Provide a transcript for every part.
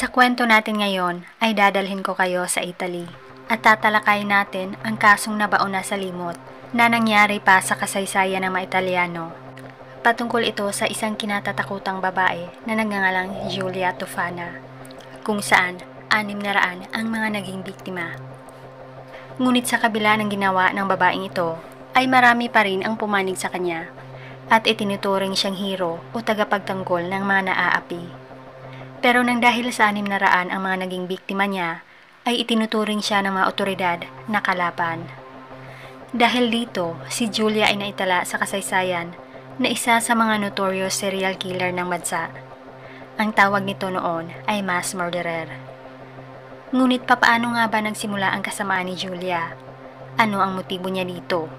Sa kwento natin ngayon ay dadalhin ko kayo sa Italy at tatalakayin natin ang kasong nabaon na sa limot na nangyari pa sa kasaysayan ng mga Italyano. Patungkol ito sa isang kinatatakutang babae na nagngangalang Giulia Tofana, kung saan 600 ang mga naging biktima. Ngunit sa kabila ng ginawa ng babaeng ito, ay marami pa rin ang pumanig sa kanya at itinuturing siyang hero o tagapagtanggol ng mga naaapi. Pero nang dahil sa 600 ang mga naging biktima niya, ay itinuturing siya ng mga otoridad na kalaban. Dahil dito, si Giulia ay naitala sa kasaysayan na isa sa mga notorious serial killer ng bansa. Ang tawag nito noon ay mass murderer. Ngunit papaano nga ba nagsimula ang kasamaan ni Giulia? Ano ang motibo niya dito?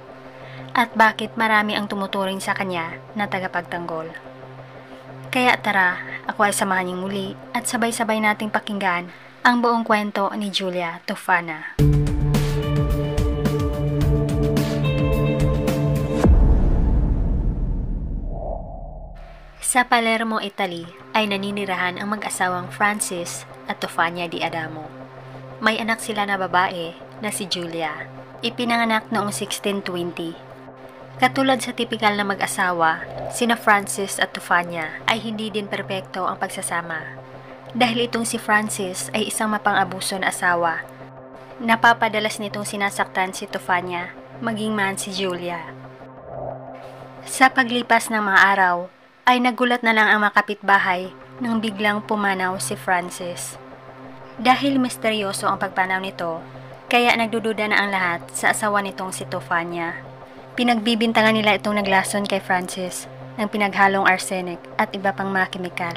At bakit marami ang tumuturing sa kanya na tagapagtanggol? Kaya tara, ako ay samahan niyong muli at sabay-sabay nating pakinggan ang buong kwento ni Giulia Tofana. Sa Palermo, Italy ay naninirahan ang mag-asawang Francis at Tofania di Adamo. May anak sila na babae na si Giulia. Ipinanganak noong 1620. Katulad sa tipikal na mag-asawa, sina Francis at Tofania ay hindi din perpekto ang pagsasama. Dahil itong si Francis ay isang mapang-abuso na asawa. Napapadalas nitong sinasaktan si Tofania, maging man si Giulia. Sa paglipas ng mga araw, ay nagulat na lang ang mga kapitbahay nang biglang pumanaw si Francis. Dahil misteryoso ang pagpanaw nito, kaya nagdududa na ang lahat sa asawa nitong si Tofania. Pinagbibintangan nila itong naglason kay Francis ng pinaghalong arsenic at iba pang mga kemikal.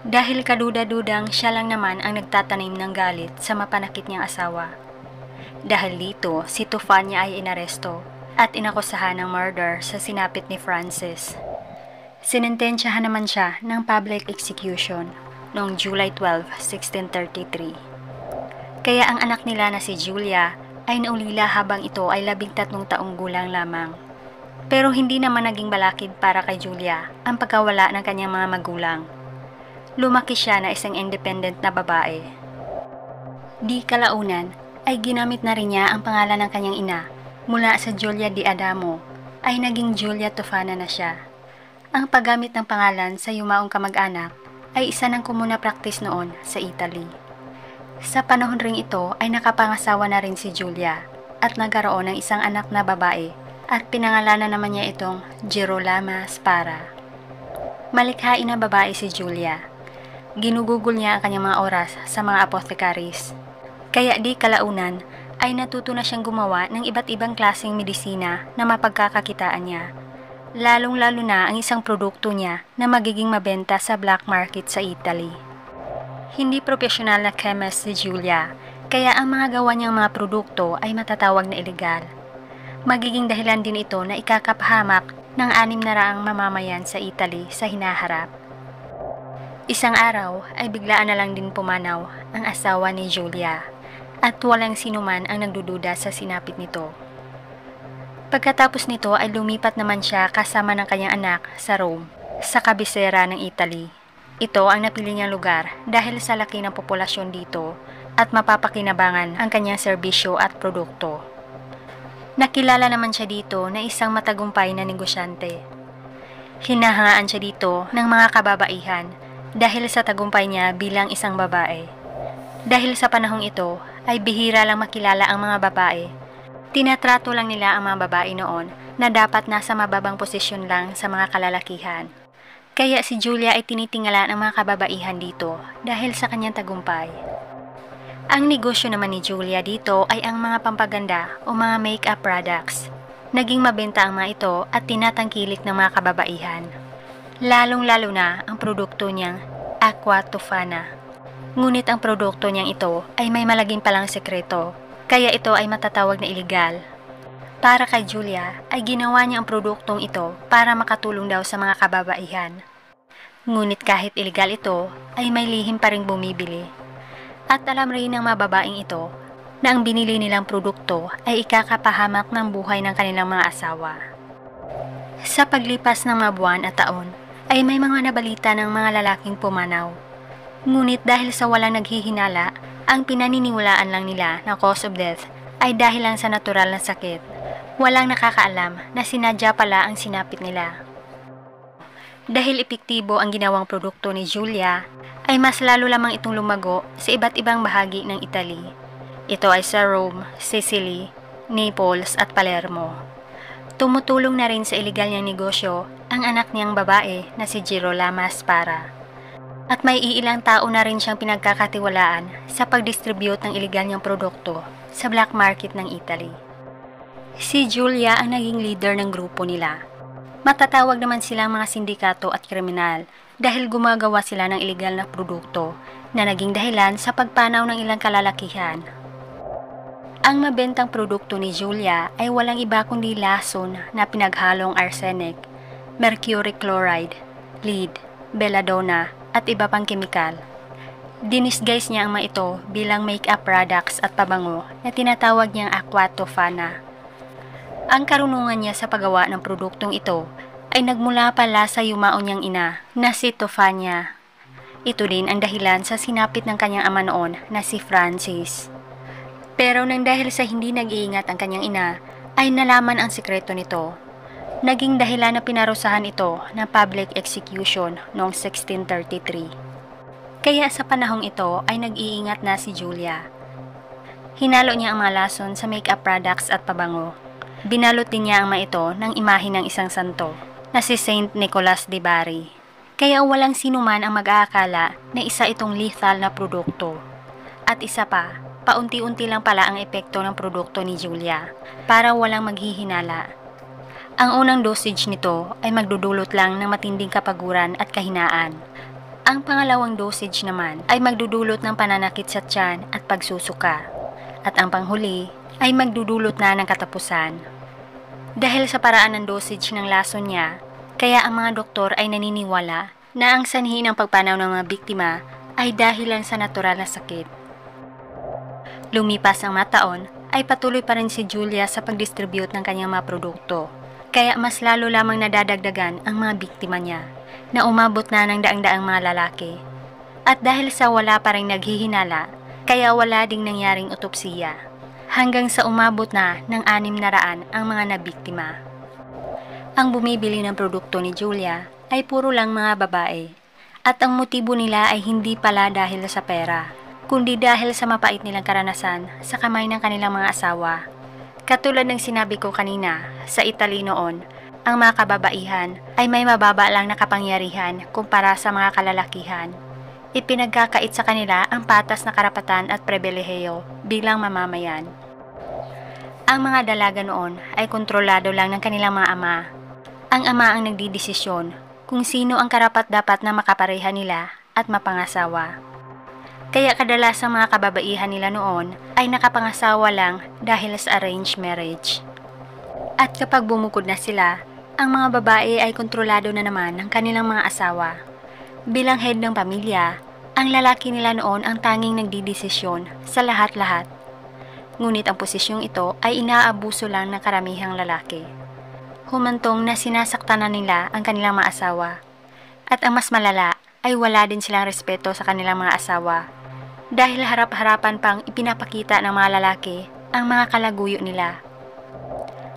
Dahil kaduda-dudang siya lang naman ang nagtatanim ng galit sa mapanakit niyang asawa. Dahil dito, si Tofania ay inaresto at inakusahan ng murder sa sinapit ni Francis. Sinentensyahan naman siya ng public execution noong July 12, 1633. Kaya ang anak nila na si Giulia ay naulila habang ito ay 13 taong gulang lamang. Pero hindi naman naging balakid para kay Giulia ang pagkawala ng kanyang mga magulang. Lumaki siya na isang independent na babae. Di kalaunan ay ginamit na rin niya ang pangalan ng kanyang ina. Mula sa Giulia di Adamo ay naging Giulia Tofana na siya. Ang paggamit ng pangalan sa yumaong kamag-anak ay isa ng kumuna practice noon sa Italy. Sa panahon ring ito ay nakapangasawa na rin si Giulia at nagkaroon ng isang anak na babae at pinangalanan naman niya itong Girolama Spara. Malikhain na babae si Giulia. Ginugugol niya ang kanyang mga oras sa mga apothekaries. Kaya di kalaunan ay natuto na siyang gumawa ng iba't ibang klaseng medisina na mapagkakakitaan niya. Lalong-lalo na ang isang produkto niya na magiging mabenta sa black market sa Italy. Hindi profesional na chemist si Giulia, kaya ang mga gawa niyang mga produkto ay matatawag na ilegal. Magiging dahilan din ito na ikakapahamak ng 600 mamamayan sa Italy sa hinaharap. Isang araw ay biglaan na lang din pumanaw ang asawa ni Giulia at walang sinuman ang nagdududa sa sinapit nito. Pagkatapos nito ay lumipat naman siya kasama ng kanyang anak sa Rome, sa kabisera ng Italy. Ito ang napili niyang lugar dahil sa laki ng populasyon dito at mapapakinabangan ang kanyang serbisyo at produkto. Nakilala naman siya dito na isang matagumpay na negosyante. Hinahangaan siya dito ng mga kababaihan dahil sa tagumpay niya bilang isang babae. Dahil sa panahong ito ay bihira lang makilala ang mga babae. Tinatrato lang nila ang mga babae noon na dapat nasa mababang posisyon lang sa mga kalalakihan. Kaya si Giulia ay tinitingala ng mga kababaihan dito dahil sa kanyang tagumpay. Ang negosyo naman ni Giulia dito ay ang mga pampaganda o mga make-up products. Naging mabenta ang mga ito at tinatangkilik ng mga kababaihan. Lalong-lalo na ang produkto niyang Aqua Tofana. Ngunit ang produkto niyang ito ay may malagim palang sekreto, kaya ito ay matatawag na ilegal. Para kay Giulia ay ginawa niya ang produktong ito para makatulong daw sa mga kababaihan. Ngunit kahit ilegal ito ay may lihim pa ring bumibili. At alam rin ng mga babaeng ito na ang binili nilang produkto ay ikakapahamak ng buhay ng kanilang mga asawa. Sa paglipas ng mga buwan at taon, ay may mga nabalita ng mga lalaking pumanaw. Ngunit dahil sa walang naghihinala, ang pinaniniwalaan lang nila na cause of death ay dahil lang sa natural na sakit. Walang nakakaalam na sinadya pala ang sinapit nila. Dahil epektibo ang ginawang produkto ni Julia, ay mas lalo lamang itong lumago sa iba't ibang bahagi ng Italy. Ito ay sa Rome, Sicily, Naples at Palermo. Tumutulong na rin sa ilegal niyang negosyo ang anak niyang babae na si Girolama Spara. At may iilang tao na rin siyang pinagkakatiwalaan sa pag-distribute ng ilegal niyang produkto sa black market ng Italy. Si Julia ang naging leader ng grupo nila. Matatawag naman silang mga sindikato at kriminal dahil gumagawa sila ng ilegal na produkto na naging dahilan sa pagpanaw ng ilang kalalakihan. Ang mabentang produkto ni Julia ay walang iba kundi lason na pinaghalong arsenic, mercury chloride, lead, belladonna at iba pang kemikal. Dinisguise niya ang mga ito bilang makeup products at pabango na tinatawag niyang aqua tofana. Ang karunungan niya sa paggawa ng produktong ito ay nagmula pala sa yumao niyang ina na si Tofania. Ito din ang dahilan sa sinapit ng kanyang ama noon na si Francis. Pero nang dahil sa hindi nag-iingat ang kanyang ina, ay nalaman ang sikreto nito. Naging dahilan na pinarusahan ito ng public execution noong 1633. Kaya sa panahong ito ay nag-iingat na si Julia. Hinalo niya ang mga lason sa makeup products at pabango. Binalot din niya ang mga ito ng imahe ng isang santo na si Saint Nicholas de Bari. Kaya walang sinuman ang mag-aakala na isa itong lethal na produkto. At isa pa, paunti-unti lang pala ang epekto ng produkto ni Julia para walang maghihinala. Ang unang dosage nito ay magdudulot lang ng matinding kapaguran at kahinaan. Ang pangalawang dosage naman ay magdudulot ng pananakit sa tiyan at pagsusuka. At ang panghuli ay magdudulot na ng katapusan. Dahil sa paraan ng dosage ng lason niya, kaya ang mga doktor ay naniniwala na ang sanhi ng pagpanaw ng mga biktima ay dahilan sa natural na sakit. Lumipas ang mga taon, ay patuloy pa rin si Julia sa pag-distribute ng kanyang mga produkto. Kaya mas lalo lamang nadadagdagan ang mga biktima niya, na umabot na ng daang-daang mga lalaki. At dahil sa wala pa rin naghihinala, kaya wala ding nangyaring otopsiya. Hanggang sa umabot na ng 600 ang mga nabiktima. Ang bumibili ng produkto ni Julia ay puro lang mga babae. At ang motibo nila ay hindi pala dahil sa pera, kundi dahil sa mapait nilang karanasan sa kamay ng kanilang mga asawa. Katulad ng sinabi ko kanina, sa Italy noon, ang mga kababaihan ay may mababa lang na kapangyarihan kumpara sa mga kalalakihan. Ipinagkakait sa kanila ang patas na karapatan at pribilehiyo bilang mamamayan. Ang mga dalaga noon ay kontrolado lang ng kanilang mga ama. Ang ama ang nagdidesisyon kung sino ang karapat-dapat na makapareha nila at mapangasawa. Kaya kadalasang mga kababaihan nila noon ay nakapangasawa lang dahil sa arranged marriage. At kapag bumukod na sila, ang mga babae ay kontrolado na naman ng kanilang mga asawa. Bilang head ng pamilya, ang lalaki nila noon ang tanging nagdidesisyon sa lahat-lahat. Ngunit ang posisyong ito ay inaabuso lang ng karamihang lalaki. Humantong na sinasaktan na nila ang kanilang mga asawa. At ang mas malala ay wala din silang respeto sa kanilang mga asawa. Dahil harap-harapan pang ipinapakita ng mga lalaki ang mga kalaguyo nila.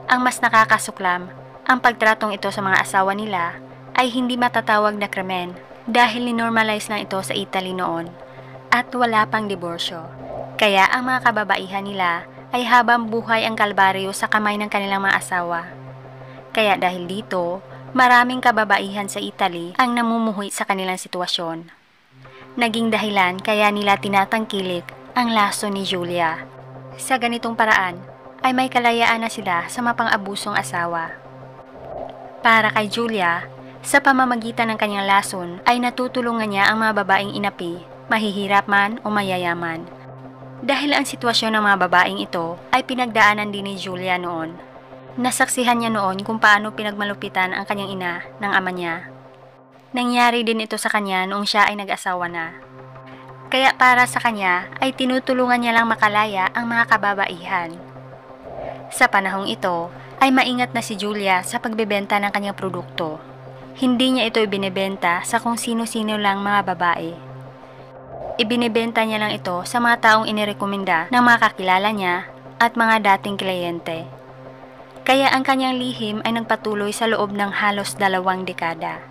Ang mas nakakasuklam, ang pagtratong ito sa mga asawa nila ay hindi matatawag na krimen dahil ninormalize lang ito sa Italy noon at wala pang diborsyo. Kaya ang mga kababaihan nila ay habang buhay ang kalbaryo sa kamay ng kanilang mga asawa. Kaya dahil dito, maraming kababaihan sa Italy ang namumuhay sa kanilang sitwasyon. Naging dahilan kaya nila tinatangkilik ang laso ni Julia. Sa ganitong paraan, ay may kalayaan na sila sa mapang-abusong asawa. Para kay Julia, sa pamamagitan ng kanyang lason ay natutulungan niya ang mga babaeng inapi, mahihirap man o mayayaman. Dahil ang sitwasyon ng mga babaeng ito ay pinagdaanan din ni Julia noon. Nasaksihan niya noon kung paano pinagmalupitan ang kanyang ina ng ama niya. Nangyari din ito sa kanya noong siya ay nag-asawa na. Kaya para sa kanya ay tinutulungan niya lang makalaya ang mga kababaihan. Sa panahong ito ay maingat na si Julia sa pagbebenta ng kanyang produkto. Hindi niya ito ibinebenta sa kung sino-sino lang mga babae. Ibinibenta niya lang ito sa mga taong inirekomenda ng mga kakilala niya at mga dating kliyente. Kaya ang kanyang lihim ay nagpatuloy sa loob ng halos 2 dekada.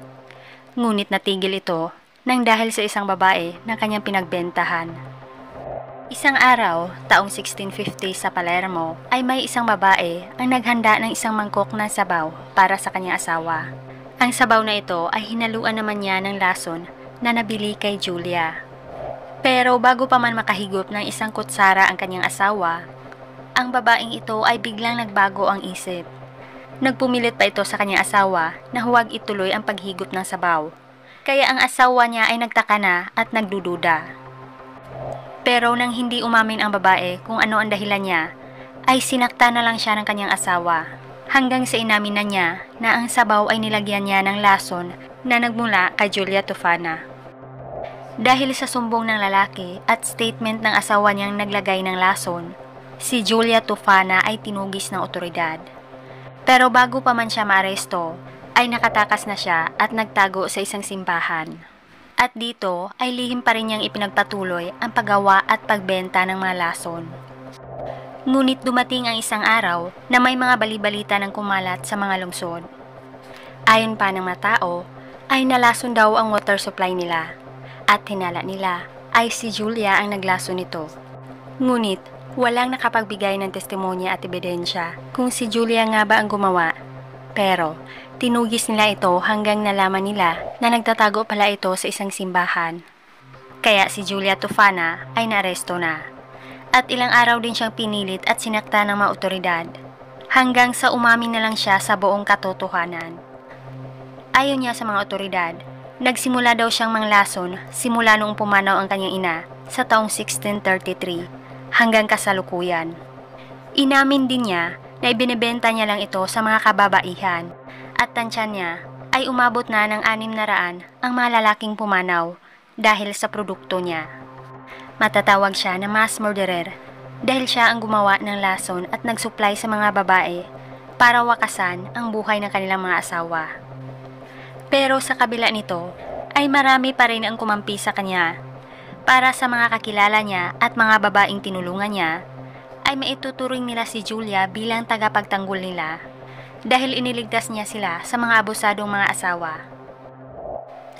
Ngunit natigil ito nang dahil sa isang babae na kanyang pinagbentahan. Isang araw, taong 1650 sa Palermo, ay may isang babae ang naghanda ng isang mangkok na sabaw para sa kanyang asawa. Ang sabaw na ito ay hinaluan naman niya ng lason na nabili kay Julia. Pero bago pa man makahigop ng isang kutsara ang kanyang asawa, ang babaeng ito ay biglang nagbago ang isip. Nagpumilit pa ito sa kanyang asawa na huwag ituloy ang paghigop ng sabaw. Kaya ang asawa niya ay nagtaka na at nagdududa. Pero nang hindi umamin ang babae kung ano ang dahilan niya, ay sinakta na lang siya ng kanyang asawa. Hanggang sa inamin na niya na ang sabaw ay nilagyan niya ng lason na nagmula kay Julia Tofana. Dahil sa sumbong ng lalaki at statement ng asawa niyang naglagay ng lason, si Julia Tofana ay tinugis ng otoridad. Pero bago pa man siya maaresto, ay nakatakas na siya at nagtago sa isang simbahan. At dito ay lihim pa rin niyang ipinagpatuloy ang paggawa at pagbenta ng mga lason. Ngunit dumating ang isang araw na may mga balibalita ng kumalat sa mga lungsod. Ayon pa ng mga tao, ay nalason daw ang water supply nila at hinala nila ay si Julia ang naglason nito. Ngunit walang nakapagbigay ng testimonya at ebidensya kung si Julia nga ba ang gumawa. Pero tinugis nila ito hanggang nalaman nila na nagtatago pala ito sa isang simbahan. Kaya si Julia Tofana ay naaresto na. At ilang araw din siyang pinilit at sinakta ng mga otoridad. Hanggang sa umamin na lang siya sa buong katotohanan. Ayon niya sa mga otoridad, nagsimula daw siyang manglason simula noong pumanaw ang kanyang ina sa taong 1633 hanggang kasalukuyan. Inamin din niya na ibinebenta niya lang ito sa mga kababaihan at tansya niya ay umabot na ng 600 ang mga lalaking pumanaw dahil sa produkto niya. Matatawag siya na mass murderer dahil siya ang gumawa ng lason at nagsupply sa mga babae para wakasan ang buhay ng kanilang mga asawa. Pero sa kabila nito ay marami pa rin ang kumampi sa kanya. Para sa mga kakilala niya at mga babaeng tinulungan niya, ay maituturing nila si Julia bilang tagapagtanggol nila dahil iniligtas niya sila sa mga abusadong mga asawa.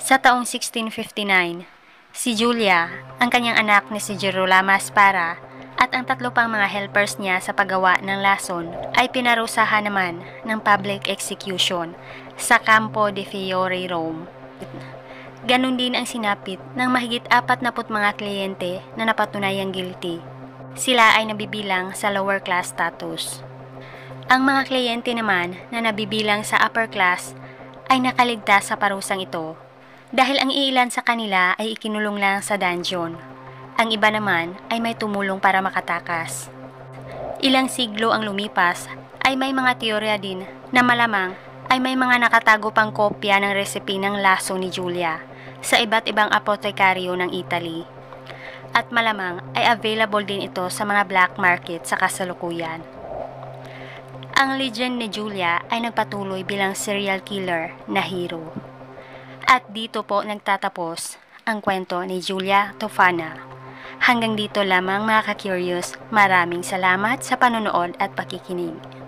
Sa taong 1659, si Julia, ang kanyang anak ni si Girolamo Aspara at ang 3 pang mga helpers niya sa paggawa ng lason ay pinarusahan naman ng public execution sa Campo de Fiore, Rome. Ganon din ang sinapit ng mahigit 40 mga kliyente na napatunayang guilty. Sila ay nabibilang sa lower class status. Ang mga kliyente naman na nabibilang sa upper class ay nakaligtas sa parusang ito dahil ang iilan sa kanila ay ikinulong lang sa dungeon. Ang iba naman ay may tumulong para makatakas. Ilang siglo ang lumipas ay may mga teorya din na malamang ay may mga nakatago pang kopya ng recipe ng laso ni Julia sa iba't ibang apotekaryo ng Italy. At malamang ay available din ito sa mga black market sa kasalukuyan. Ang legend ni Julia ay nagpatuloy bilang serial killer na hero. At dito po nagtatapos ang kwento ni Julia Tofana. Hanggang dito lamang mga ka-curious, maraming salamat sa panonood at pakikinig.